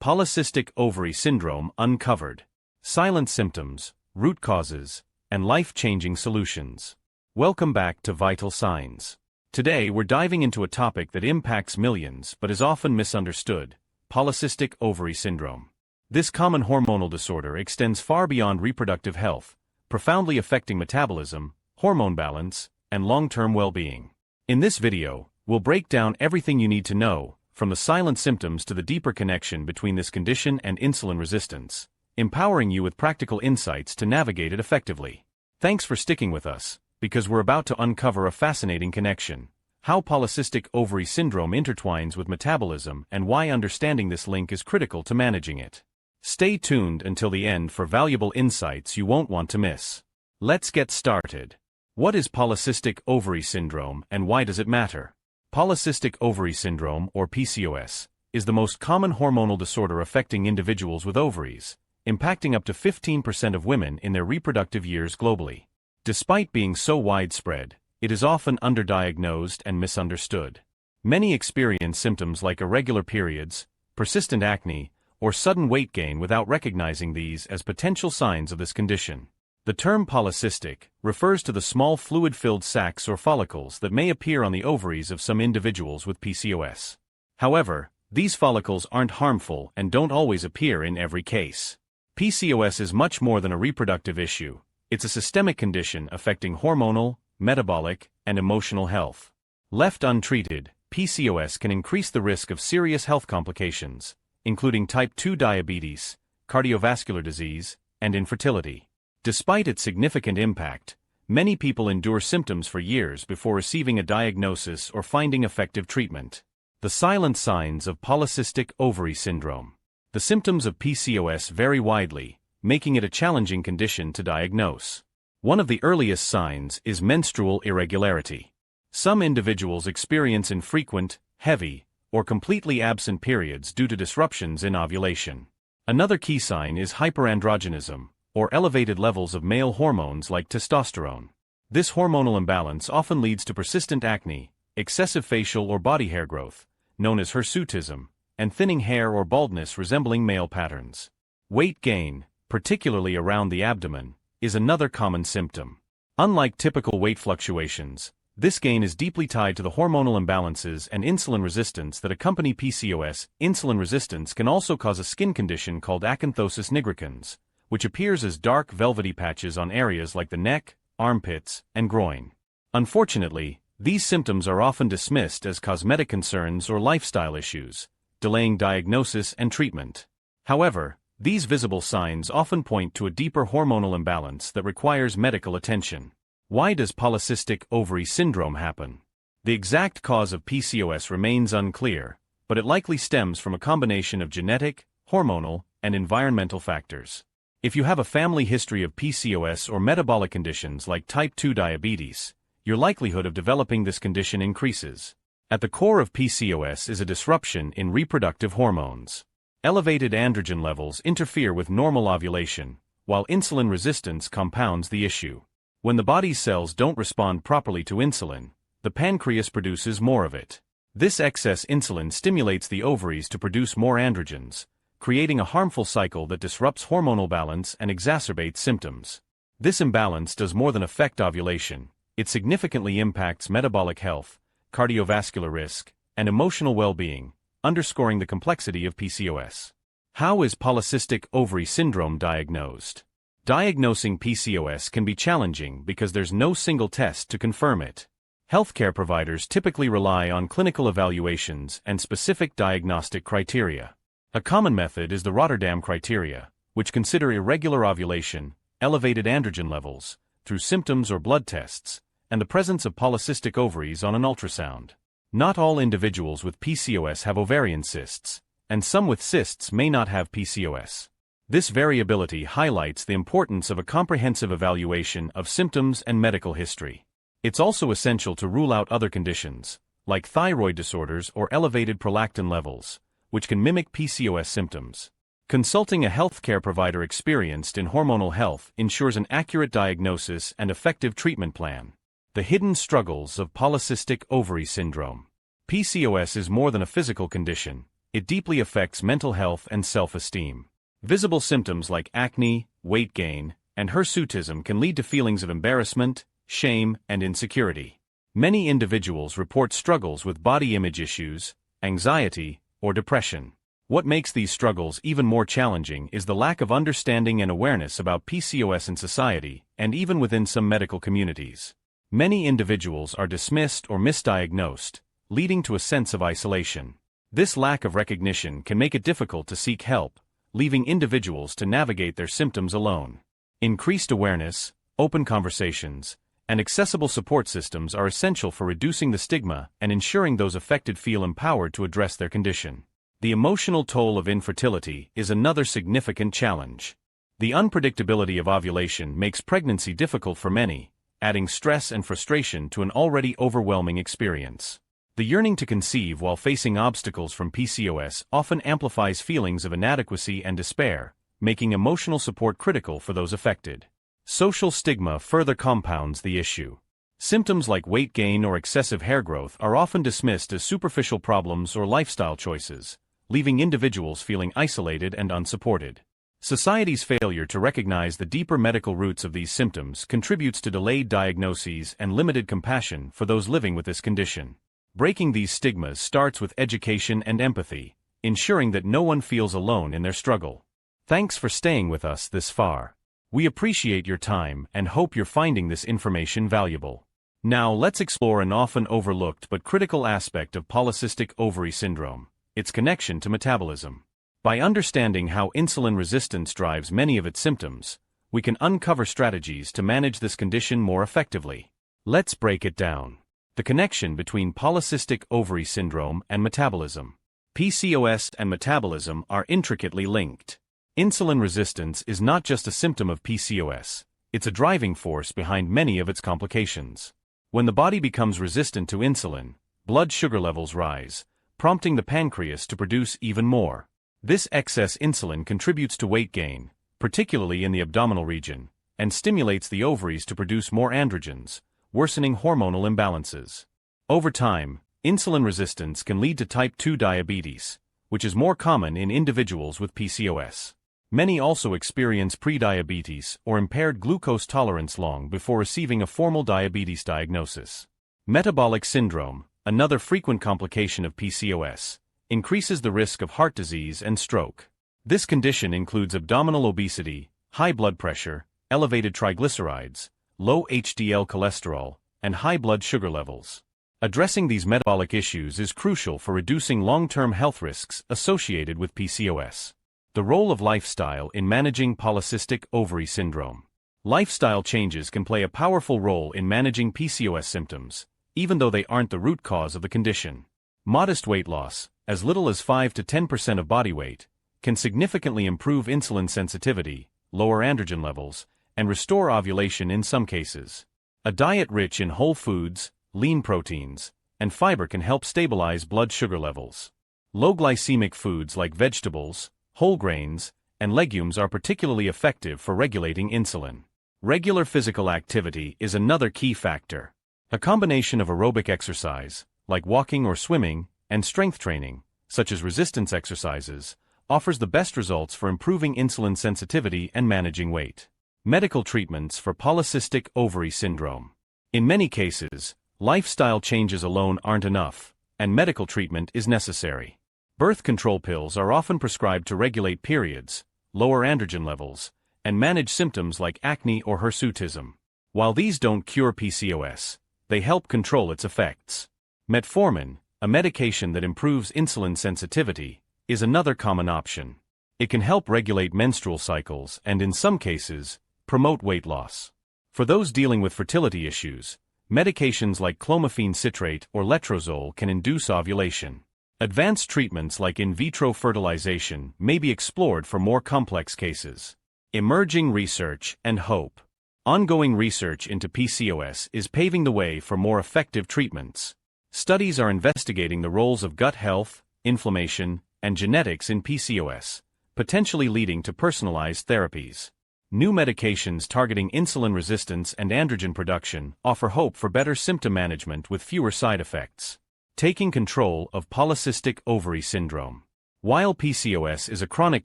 Polycystic Ovary Syndrome Uncovered. Silent symptoms, root causes, and life-changing solutions. Welcome back to Vital Signs. Today we're diving into a topic that impacts millions but is often misunderstood: Polycystic Ovary Syndrome. This common hormonal disorder extends far beyond reproductive health, profoundly affecting metabolism, hormone balance, and long-term well-being. In this video, we'll break down everything you need to know, from the silent symptoms to the deeper connection between this condition and insulin resistance, empowering you with practical insights to navigate it effectively. Thanks for sticking with us, because we're about to uncover a fascinating connection: how polycystic ovary syndrome intertwines with metabolism and why understanding this link is critical to managing it. Stay tuned until the end for valuable insights you won't want to miss. Let's get started. What is polycystic ovary syndrome and why does it matter? Polycystic ovary syndrome, or PCOS, is the most common hormonal disorder affecting individuals with ovaries, impacting up to 15% of women in their reproductive years globally. Despite being so widespread, it is often underdiagnosed and misunderstood. Many experience symptoms like irregular periods, persistent acne, or sudden weight gain without recognizing these as potential signs of this condition. The term polycystic refers to the small fluid-filled sacs or follicles that may appear on the ovaries of some individuals with PCOS. However, these follicles aren't harmful and don't always appear in every case. PCOS is much more than a reproductive issue. It's a systemic condition affecting hormonal, metabolic, and emotional health. Left untreated, PCOS can increase the risk of serious health complications, including type 2 diabetes, cardiovascular disease, and infertility. Despite its significant impact, many people endure symptoms for years before receiving a diagnosis or finding effective treatment. The silent signs of polycystic ovary syndrome. The symptoms of PCOS vary widely, making it a challenging condition to diagnose. One of the earliest signs is menstrual irregularity. Some individuals experience infrequent, heavy, or completely absent periods due to disruptions in ovulation. Another key sign is hyperandrogenism, or elevated levels of male hormones like testosterone. This hormonal imbalance often leads to persistent acne, excessive facial or body hair growth, known as hirsutism, and thinning hair or baldness resembling male patterns. Weight gain, particularly around the abdomen, is another common symptom. Unlike typical weight fluctuations, this gain is deeply tied to the hormonal imbalances and insulin resistance that accompany PCOS. Insulin resistance can also cause a skin condition called acanthosis nigricans, which appears as dark velvety patches on areas like the neck, armpits, and groin. Unfortunately, these symptoms are often dismissed as cosmetic concerns or lifestyle issues, delaying diagnosis and treatment. However, these visible signs often point to a deeper hormonal imbalance that requires medical attention. Why does polycystic ovary syndrome happen? The exact cause of PCOS remains unclear, but it likely stems from a combination of genetic, hormonal, and environmental factors. If you have a family history of PCOS or metabolic conditions like type 2 diabetes, your likelihood of developing this condition increases. At the core of PCOS is a disruption in reproductive hormones. Elevated androgen levels interfere with normal ovulation, while insulin resistance compounds the issue. When the body's cells don't respond properly to insulin, the pancreas produces more of it. This excess insulin stimulates the ovaries to produce more androgens, creating a harmful cycle that disrupts hormonal balance and exacerbates symptoms. This imbalance does more than affect ovulation, it significantly impacts metabolic health, cardiovascular risk, and emotional well-being, underscoring the complexity of PCOS. How is polycystic ovary syndrome diagnosed? Diagnosing PCOS can be challenging because there's no single test to confirm it. Healthcare providers typically rely on clinical evaluations and specific diagnostic criteria. A common method is the Rotterdam criteria, which consider irregular ovulation, elevated androgen levels, through symptoms or blood tests, and the presence of polycystic ovaries on an ultrasound. Not all individuals with PCOS have ovarian cysts, and some with cysts may not have PCOS. This variability highlights the importance of a comprehensive evaluation of symptoms and medical history. It's also essential to rule out other conditions, like thyroid disorders or elevated prolactin levels, which can mimic PCOS symptoms. Consulting a healthcare provider experienced in hormonal health ensures an accurate diagnosis and effective treatment plan. The hidden struggles of polycystic ovary syndrome. PCOS is more than a physical condition. it deeply affects mental health and self-esteem. Visible symptoms like acne, weight gain, and hirsutism can lead to feelings of embarrassment, shame, and insecurity. Many individuals report struggles with body image issues, anxiety, or depression. What makes these struggles even more challenging is the lack of understanding and awareness about PCOS in society, and even within some medical communities. Many individuals are dismissed or misdiagnosed, leading to a sense of isolation. This lack of recognition can make it difficult to seek help, leaving individuals to navigate their symptoms alone. Increased awareness, open conversations, and accessible support systems are essential for reducing the stigma and ensuring those affected feel empowered to address their condition. The emotional toll of infertility is another significant challenge. The unpredictability of ovulation makes pregnancy difficult for many, adding stress and frustration to an already overwhelming experience. The yearning to conceive while facing obstacles from PCOS often amplifies feelings of inadequacy and despair, making emotional support critical for those affected. Social stigma further compounds the issue. Symptoms like weight gain or excessive hair growth are often dismissed as superficial problems or lifestyle choices, leaving individuals feeling isolated and unsupported. Society's failure to recognize the deeper medical roots of these symptoms contributes to delayed diagnoses and limited compassion for those living with this condition. Breaking these stigmas starts with education and empathy, ensuring that no one feels alone in their struggle. Thanks for staying with us this far. We appreciate your time and hope you're finding this information valuable. Now let's explore an often overlooked but critical aspect of polycystic ovary syndrome: its connection to metabolism. By understanding how insulin resistance drives many of its symptoms, we can uncover strategies to manage this condition more effectively. Let's break it down. The connection between polycystic ovary syndrome and metabolism. PCOS and metabolism are intricately linked. Insulin resistance is not just a symptom of PCOS, it's a driving force behind many of its complications. When the body becomes resistant to insulin, blood sugar levels rise, prompting the pancreas to produce even more. This excess insulin contributes to weight gain, particularly in the abdominal region, and stimulates the ovaries to produce more androgens, worsening hormonal imbalances. Over time, insulin resistance can lead to type 2 diabetes, which is more common in individuals with PCOS. Many also experience prediabetes or impaired glucose tolerance long before receiving a formal diabetes diagnosis. Metabolic syndrome, another frequent complication of PCOS, increases the risk of heart disease and stroke. This condition includes abdominal obesity, high blood pressure, elevated triglycerides, low HDL cholesterol, and high blood sugar levels. Addressing these metabolic issues is crucial for reducing long-term health risks associated with PCOS. The role of lifestyle in managing polycystic ovary syndrome. Lifestyle changes can play a powerful role in managing PCOS symptoms, even though they aren't the root cause of the condition. Modest weight loss, as little as 5 to 10% of body weight, can significantly improve insulin sensitivity, lower androgen levels, and restore ovulation in some cases. A diet rich in whole foods, lean proteins, and fiber can help stabilize blood sugar levels. Low glycemic foods like vegetables, whole grains, and legumes are particularly effective for regulating insulin. Regular physical activity is another key factor. A combination of aerobic exercise, like walking or swimming, and strength training, such as resistance exercises, offers the best results for improving insulin sensitivity and managing weight. Medical treatments for polycystic ovary syndrome. In many cases, lifestyle changes alone aren't enough, and medical treatment is necessary. Birth control pills are often prescribed to regulate periods, lower androgen levels, and manage symptoms like acne or hirsutism. While these don't cure PCOS, they help control its effects. Metformin, a medication that improves insulin sensitivity, is another common option. It can help regulate menstrual cycles and, in some cases, promote weight loss. For those dealing with fertility issues, medications like clomiphene citrate or letrozole can induce ovulation. Advanced treatments like in vitro fertilization may be explored for more complex cases. Emerging research and hope. Ongoing research into PCOS is paving the way for more effective treatments. Studies are investigating the roles of gut health, inflammation, and genetics in PCOS, potentially leading to personalized therapies. New medications targeting insulin resistance and androgen production offer hope for better symptom management with fewer side effects. Taking control of polycystic ovary syndrome. While PCOS is a chronic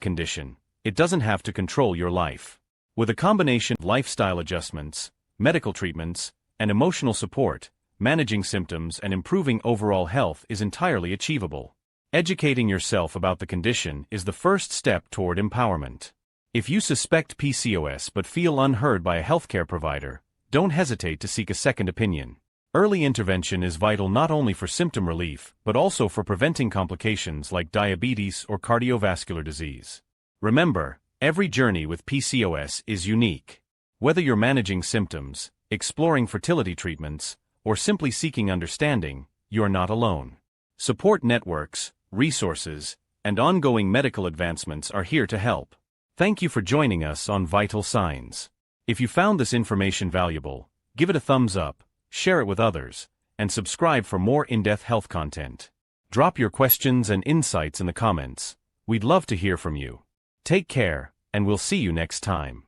condition, it doesn't have to control your life. With a combination of lifestyle adjustments, medical treatments, and emotional support, managing symptoms and improving overall health is entirely achievable. Educating yourself about the condition is the first step toward empowerment. If you suspect PCOS but feel unheard by a healthcare provider, don't hesitate to seek a second opinion. Early intervention is vital not only for symptom relief but also for preventing complications like diabetes or cardiovascular disease. Remember, every journey with PCOS is unique. Whether you're managing symptoms, exploring fertility treatments, or simply seeking understanding, you're not alone. Support networks, resources, and ongoing medical advancements are here to help. Thank you for joining us on Vital Signs. If you found this information valuable, give it a thumbs up, share it with others, and subscribe for more in-depth health content. Drop your questions and insights in the comments. We'd love to hear from you. Take care, and we'll see you next time.